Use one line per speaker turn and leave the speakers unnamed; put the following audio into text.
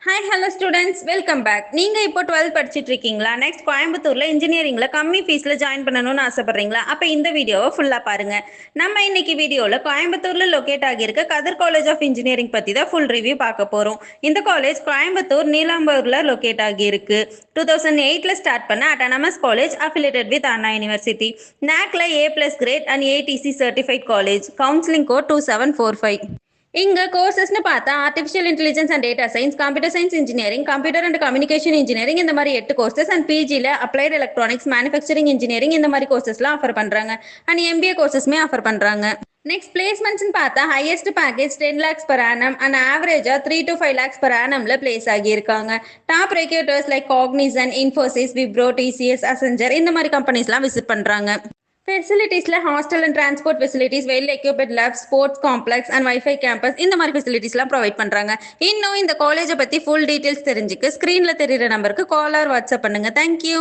Hi hello students welcome back. நீங்கள் இப்போ 12 படிச்சுட்டு இருக்கீங்களா? நெக்ஸ்ட் கோயம்புத்தூரில் இன்ஜினியரிங்கில் கம்மி ஃபீஸில் ஜாயின் பண்ணணும்னு ஆசைப்பட்றீங்களா? அப்போ இந்த வீடியோவை ஃபுல்லாக பாருங்கள். நம்ம இன்னைக்கு வீடியோவில் கோயம்புத்தூரில் லொக்கேட் ஆகியிருக்க கதர் காலேஜ் ஆஃப் இன்ஜினியரிங் பற்றி தான் ஃபுல் ரிவ்யூ பார்க்க போகிறோம். இந்த காலேஜ் கோயம்புத்தூர் நீலாம்பூரில் லொக்கேட் ஆகியிருக்கு. 2008 ஸ்டார்ட் பண்ண autonomous college affiliated with Anna university. NACல A+ grade and ATC certified college. Counselling code 2745. இங்கே கோர்சஸ்னு பார்த்தா artificial intelligence and data science, computer science engineering, computer and communication engineering இந்த மாதிரி 8 கோர்சஸ் அண்ட் பிஜியில் அப்ளைட் எலக்ட்ரானிக்ஸ், மேனுஃபேக்சரிங் இன்ஜினியரிங் இந்த மாதிரி கோர்சஸ்லாம் ஆஃபர் பண்ணுறாங்க. அண்ட் MBA கோர்சஸ்மே ஆஃபர் பண்ணுறாங்க. நெக்ஸ்ட் பிளேஸ்மெண்ட்ஸ்னு பார்த்தா highest package 10 lakhs per annum and ஆவரேஜாக 3 to 5 lakhs per annumல பிளேஸ் ஆகியிருக்காங்க. Top recruiters like Cognizant, Infosys, Wipro, TCS, Accenture இந்த மாதிரி கம்பெனிஸ்லாம் விசிட் பண்ணுறாங்க. ஃபெசிலிட்டிஸில் hostel and transport facilities, well equipped lab, sports complex and wifi campus இந்த மாதிரி ஃபெசிலிட்டிஸ்லாம் ப்ரொவைட் பண்ணுறாங்க. இன்னும் இந்த காலேஜை பற்றி ஃபுல் டீட்டெயில்ஸ் தெரிஞ்சுக்க ஸ்க்ரீனில் தெரிகிற நம்பருக்கு கால் ஆர் வாட்ஸ்அப் பண்ணுங்கள். தேங்க்யூ.